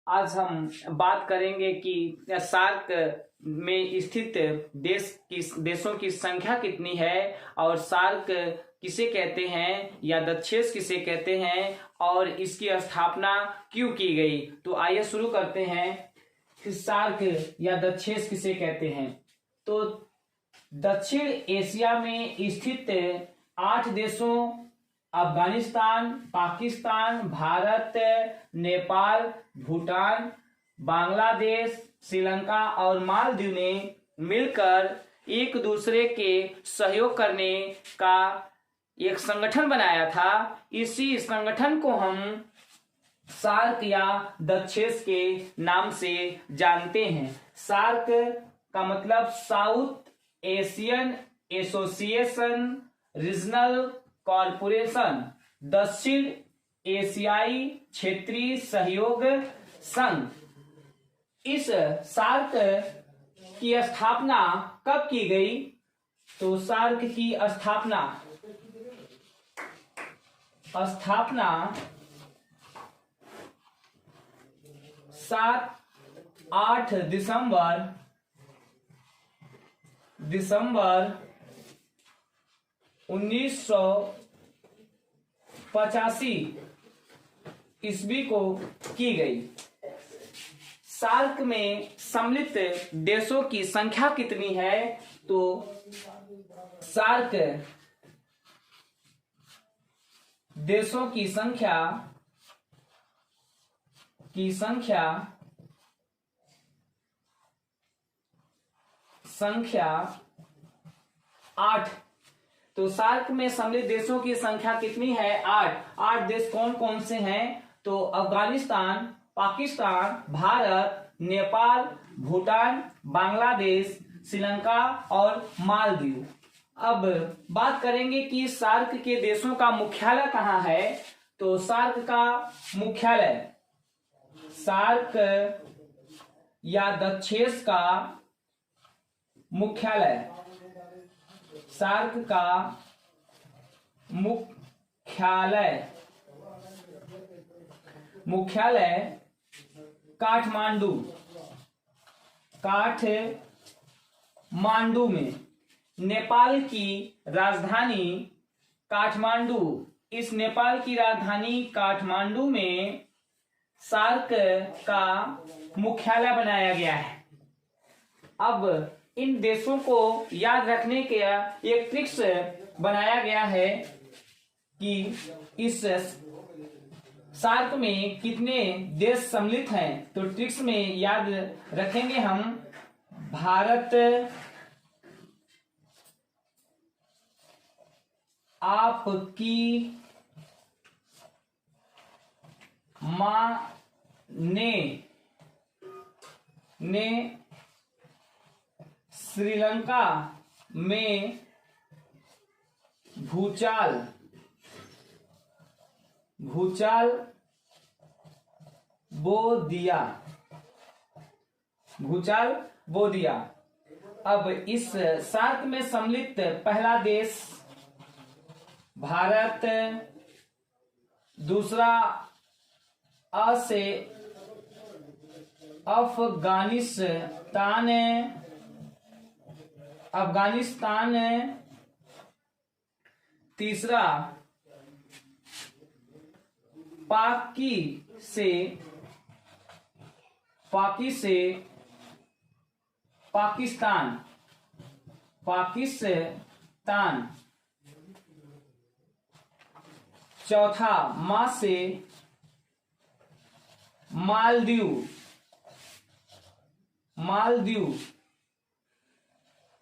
आज हम बात करेंगे कि सार्क में स्थित देशों की संख्या कितनी है और सार्क किसे कहते हैं या दक्षेस किसे कहते हैं और इसकी स्थापना क्यों की गई। तो आइए शुरू करते हैं कि सार्क या दक्षेस किसे कहते हैं। तो दक्षिण एशिया में स्थित 8 देशों अफगानिस्तान, पाकिस्तान, भारत, नेपाल, भूटान, बांग्लादेश, श्रीलंका और मालदीव ने मिलकर एक दूसरे के सहयोग करने का एक संगठन बनाया था। इसी संगठन को हम सार्क या दक्षेस के नाम से जानते हैं। सार्क का मतलब south Asian association regional corporation, दक्षिण एशियाई क्षेत्रीय सहयोग संघ। इस सार्क की स्थापना कब की गई? तो सार्क की स्थापना 7-8 दिसंबर 1985 ईस्वी को की गई। सार्क में सम्मिलित देशों की संख्या कितनी है? तो सार्क देशों की संख्या 8। तो सार्क में सम्मिलित देशों की संख्या कितनी है? 8 देश कौन कौन से हैं? तो अफगानिस्तान, पाकिस्तान, भारत, नेपाल, भूटान, बांग्लादेश, श्रीलंका और मालदीव। अब बात करेंगे कि सार्क के देशों का मुख्यालय कहाँ है। तो सार्क का मुख्यालय, सार्क या दक्षेस का मुख्यालय, सार्क का मुख्यालय काठमांडू में। नेपाल की राजधानी काठमांडू। इस नेपाल की राजधानी काठमांडू में सार्क का मुख्यालय बनाया गया है। अब इन देशों को याद रखने के एक ट्रिक्स बनाया गया है कि इस सार्क में कितने देश सम्मिलित हैं। तो ट्रिक्स में याद रखेंगे हम भारत, आपकी माँ ने श्रीलंका में भूचाल बो दिया। अब इस सार्क में सम्मिलित पहला देश भारत, दूसरा से अफगानिस्तान, तीसरा पाकिस्तान, चौथा माँ से मालदीव,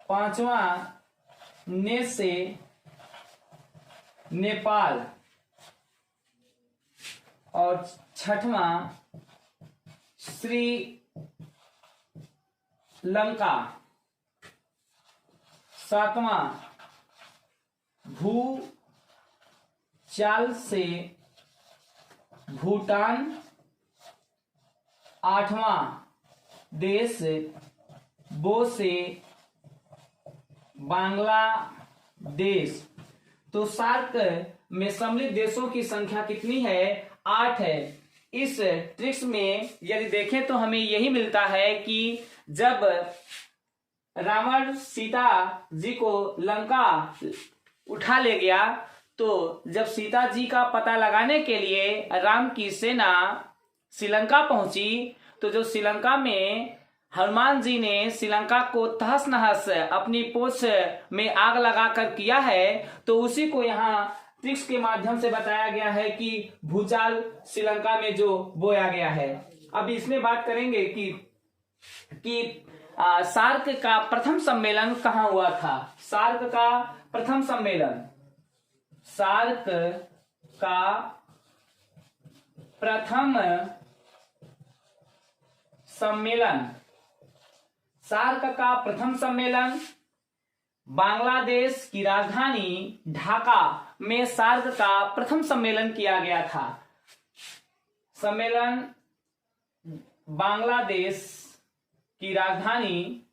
पांचवा ने से नेपाल और छठवां श्रीलंका, सातवां भूचाल से भूटान, आठवां देश बो से बांग्लादेश। तो सार्क में सम्मिलित देशों की संख्या कितनी है? 8 है। इस ट्रिक्स में यदि देखें तो हमें यही मिलता है कि जब रावण सीता जी को लंका उठा ले गया, तो जब सीता जी का पता लगाने के लिए राम की सेना श्रीलंका पहुंची, तो जो श्रीलंका में हनुमान जी ने श्रीलंका को तहस नहस अपनी पोछ में आग लगाकर किया है, तो उसी को यहाँ ट्रिक्स के माध्यम से बताया गया है कि भूचाल श्रीलंका में जो बोया गया है। अब इसमें बात करेंगे कि सार्क का प्रथम सम्मेलन कहाँ हुआ था। सार्क का प्रथम सम्मेलन, सार्क का प्रथम सम्मेलन, सार्क का प्रथम सम्मेलन बांग्लादेश की राजधानी ढाका में सार्क का प्रथम सम्मेलन किया गया था। सम्मेलन बांग्लादेश की राजधानी,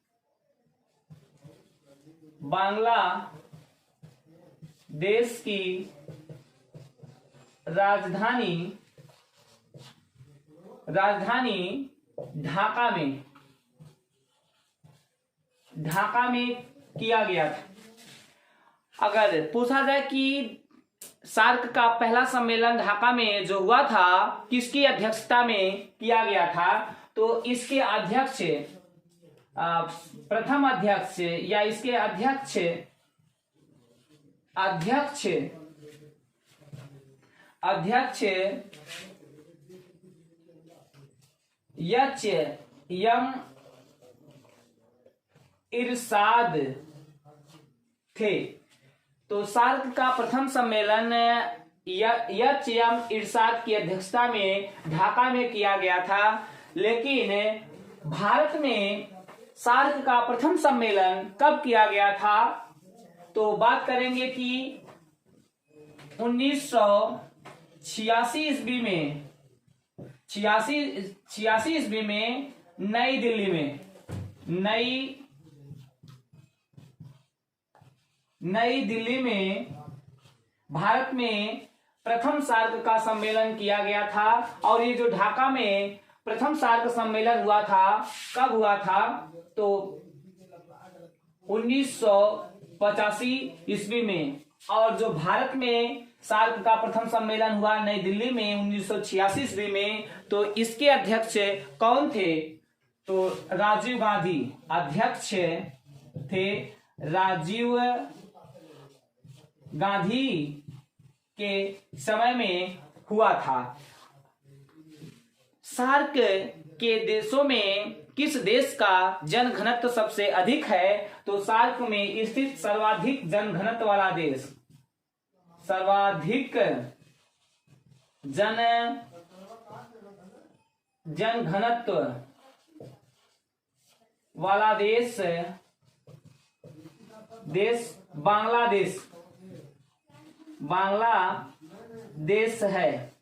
बांग्लादेश की राजधानी ढाका में किया गया था। अगर पूछा जाए कि सार्क का पहला सम्मेलन ढाका में जो हुआ था किसकी अध्यक्षता में किया गया था, तो इसके अध्यक्ष प्रथम अध्यक्ष या इसके अध्यक्ष एच.एम. इरशाद थे। तो सार्क का प्रथम सम्मेलन एच.एम. इरशाद की अध्यक्षता में ढाका में किया गया था। लेकिन भारत में सार्क का प्रथम सम्मेलन कब किया गया था, तो बात करेंगे कि 1986 ईस्वी में, 86 ईस्वी में नई दिल्ली में भारत में प्रथम सार्क का सम्मेलन किया गया था। और ये जो ढाका में प्रथम सार्क सम्मेलन हुआ था, कब हुआ था, तो 1985 ईस्वी में। और जो भारत में सार्क का प्रथम सम्मेलन हुआ नई दिल्ली में 1986 ईस्वी में, तो इसके अध्यक्ष कौन थे, तो राजीव गांधी अध्यक्ष थे। राजीव गांधी के समय में हुआ था। सार्क के देशों में किस देश का जनघनत्व सबसे अधिक है, तो सार्क में स्थित सर्वाधिक जनघनत्व वाला देश, सर्वाधिक जनघनत्व वाला देश बांग्लादेश है।